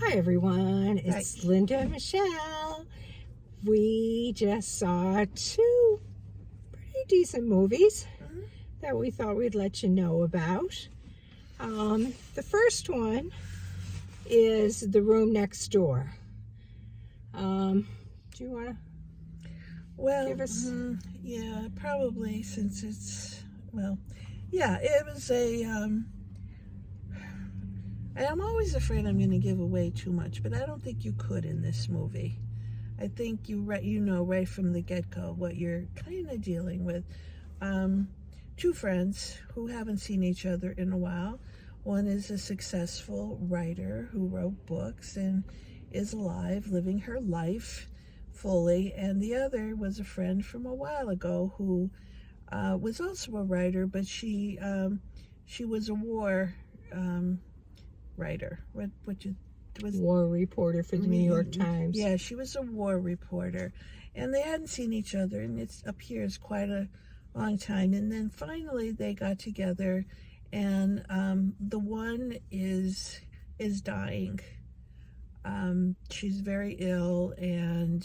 Hi everyone, Hi. it's Linda and Michelle. We just saw two pretty decent movies that we thought we'd let you know about. The first one is The Room Next Door. Do you want to Well, give us? yeah, probably since it was and I'm always afraid I'm going to give away too much, but I don't think you could in this movie. I think you know right from the get-go what you're kind of dealing with. Two friends who haven't seen each other in a while. One is a successful writer who wrote books and is alive, living her life fully, and the other was a friend from a while ago who was also a writer, but she was a war writer. What was War reporter for the New York Times. Yeah, she was a war reporter, and they hadn't seen each other, and it appears quite a long time. And then finally they got together, and the one is dying. She's very ill, and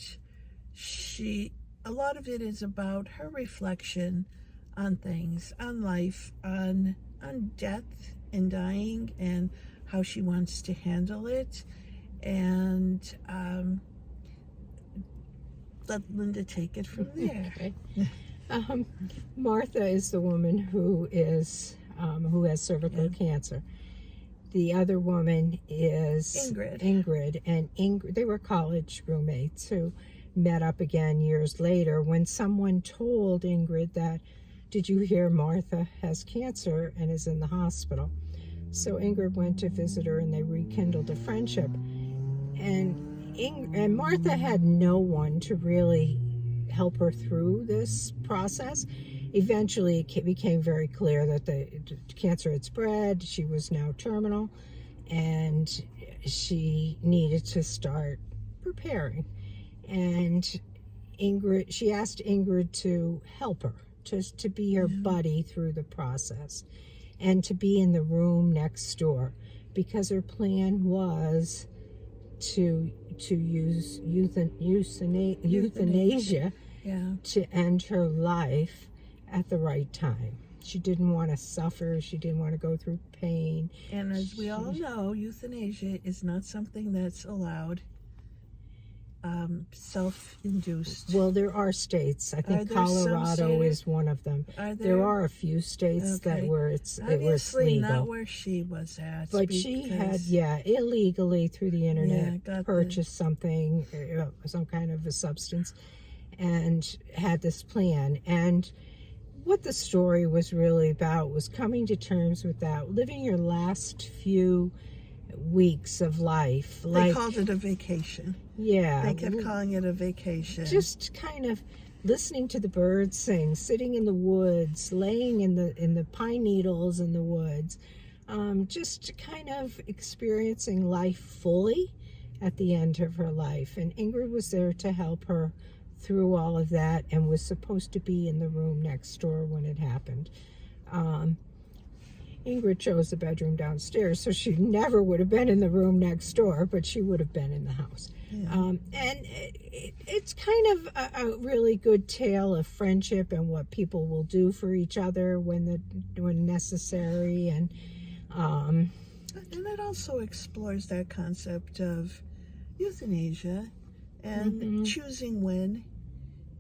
a lot of it is about her reflection on things, on life, on death and dying, and how she wants to handle it. And let Linda take it from there. Okay. Martha is the woman who has cervical cancer. The other woman is Ingrid. And Ingrid, they were college roommates who met up again years later when someone told Ingrid that, did you hear Martha has cancer and is in the hospital? So Ingrid went to visit her and they rekindled a friendship. And Martha had no one to really help her through this process. Eventually, it became very clear that the cancer had spread. She was now terminal, and she needed to start preparing. And she asked Ingrid to help her, just to be her buddy through the process, and to be in the room next door, because her plan was to use euthanasia to end her life at the right time. She didn't want to suffer. She didn't want to go through pain. And as we all know, euthanasia is not something that's allowed. Self-induced. Well, there are states. I think Colorado is one of them. There are a few states that where it was legal. Not where she was at. But she had, illegally through the internet purchased something, some kind of a substance, and had this plan. And what the story was really about was coming to terms with that, living your last few weeks of life. They called it a vacation. Yeah. They kept calling it a vacation. Just kind of listening to the birds sing, sitting in the woods, laying in the pine needles in the woods, just kind of experiencing life fully at the end of her life. And Ingrid was there to help her through all of that and was supposed to be in the room next door when it happened. Ingrid chose the bedroom downstairs, so she never would have been in the room next door, but she would have been in the house. And it's kind of a really good tale of friendship and what people will do for each other when necessary. And it also explores that concept of euthanasia and choosing when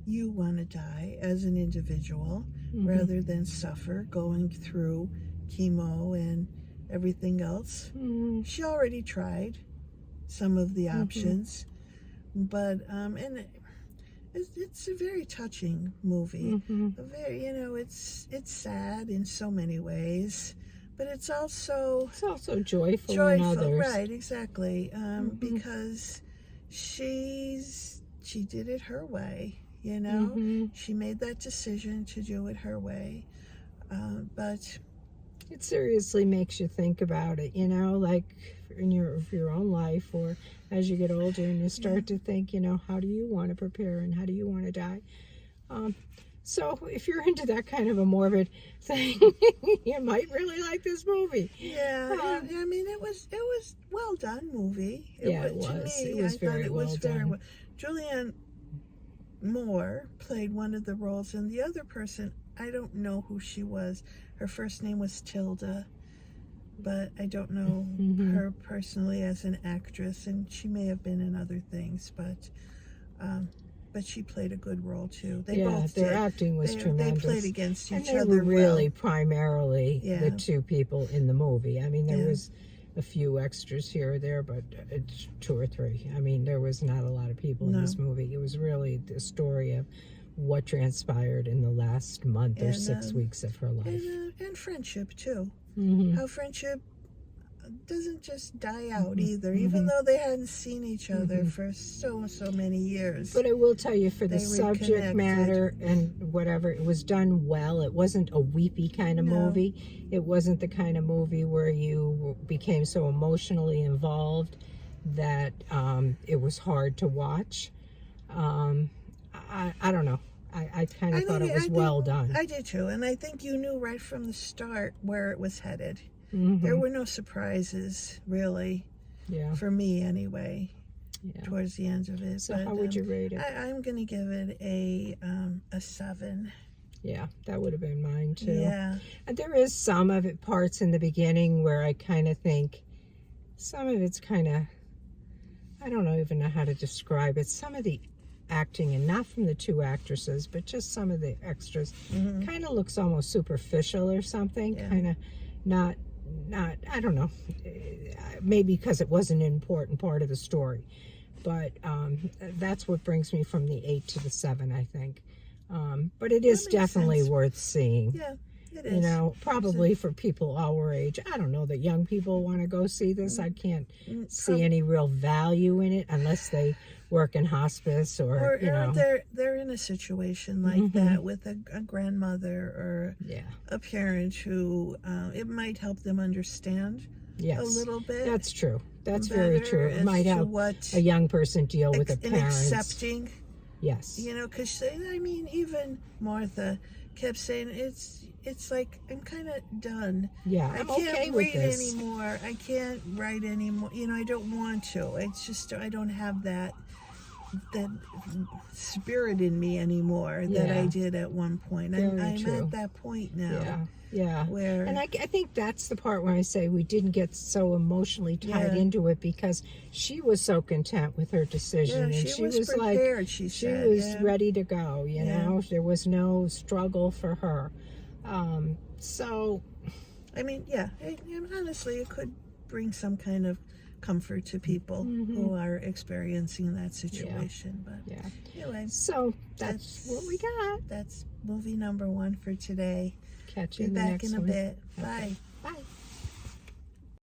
you want to die as an individual rather than suffer going through chemo and everything else. She already tried some of the options, but and it's a very touching movie. A very, it's sad in so many ways, but it's also joyful in others. Right, exactly. Because she did it her way. She made that decision to do it her way, but it seriously makes you think about it, like in your own life, or as you get older and you start to think, how do you want to prepare and how do you want to die? So if you're into that kind of a morbid thing, you might really like this movie. Yeah, I mean, it was well done movie. It was. To me, It was I thought very it well was very done. well. Julianne Moore played one of the roles, and the other person, I don't know who she was. Her first name was Tilda, but I don't know her personally as an actress, and she may have been in other things, but she played a good role too. They both their did. acting was They tremendous. played against And each they other were really well. primarily the Yeah. two people in the movie. I mean, there Yeah. was a few extras here or there, but it's 2 or 3. I mean, there was not a lot of people in this movie. It was really the story of what transpired in the last month or 6 weeks of her life. And friendship too. Mm-hmm. How friendship doesn't just die out either, even though they hadn't seen each other for so many years. But I will tell you, for the They subject reconnected. matter and whatever, it was done well. It wasn't a weepy kind of No. movie. It wasn't the kind of movie where you became so emotionally involved that it was hard to watch. I don't know. I kind of thought it was well done. I did too, and I think you knew right from the start where it was headed. Mm-hmm. There were no surprises, really, Yeah. for me anyway, Yeah. towards the end of it. So But, how would you rate it? I'm going to give it a 7. Yeah, that would have been mine too. Yeah. And there is some of it parts in the beginning where I kind of think some of it's kind of, I don't even know how to describe it. Some of the acting, and not from the 2 actresses, but just some of the extras, kind of looks almost superficial or something. Yeah. Kind of not, I don't know. Maybe because it wasn't an important part of the story. But that's what brings me from the 8 to the 7, I think. But it is That makes definitely sense. worth seeing. Yeah, it is. You know, probably for people our age. I don't know that young people want to go see this. I can't see any real value in it unless they work in hospice or you know. they're in a situation like that with a grandmother or Yeah. a parent who it might help them understand Yes. a little bit. That's true. That's very better true. It as might to help what a young person deal with a in parent's. accepting, Yes. you know, because I mean, even Martha kept saying it's like I'm kind of done. Yeah, I I'm can't okay with read this. anymore. I can't write anymore. You know, I don't want to. It's just I don't have that spirit in me anymore that I Yeah. did at one point. Very I'm true. at that point now. Yeah. Yeah. Where And I think that's the part where I say we didn't get so emotionally tied Yeah. into it because she was so content with her decision. yeah, and she was like, prepared. She she said, was yeah. ready to go, you Yeah. know. There was no struggle for her. So, I mean, yeah. Honestly, it could bring some kind of comfort to people who are experiencing that situation. But yeah. anyway, So, that's what we got. That's movie number 1 for today. Catch Be you in the back next in a one. bit. Okay. Bye.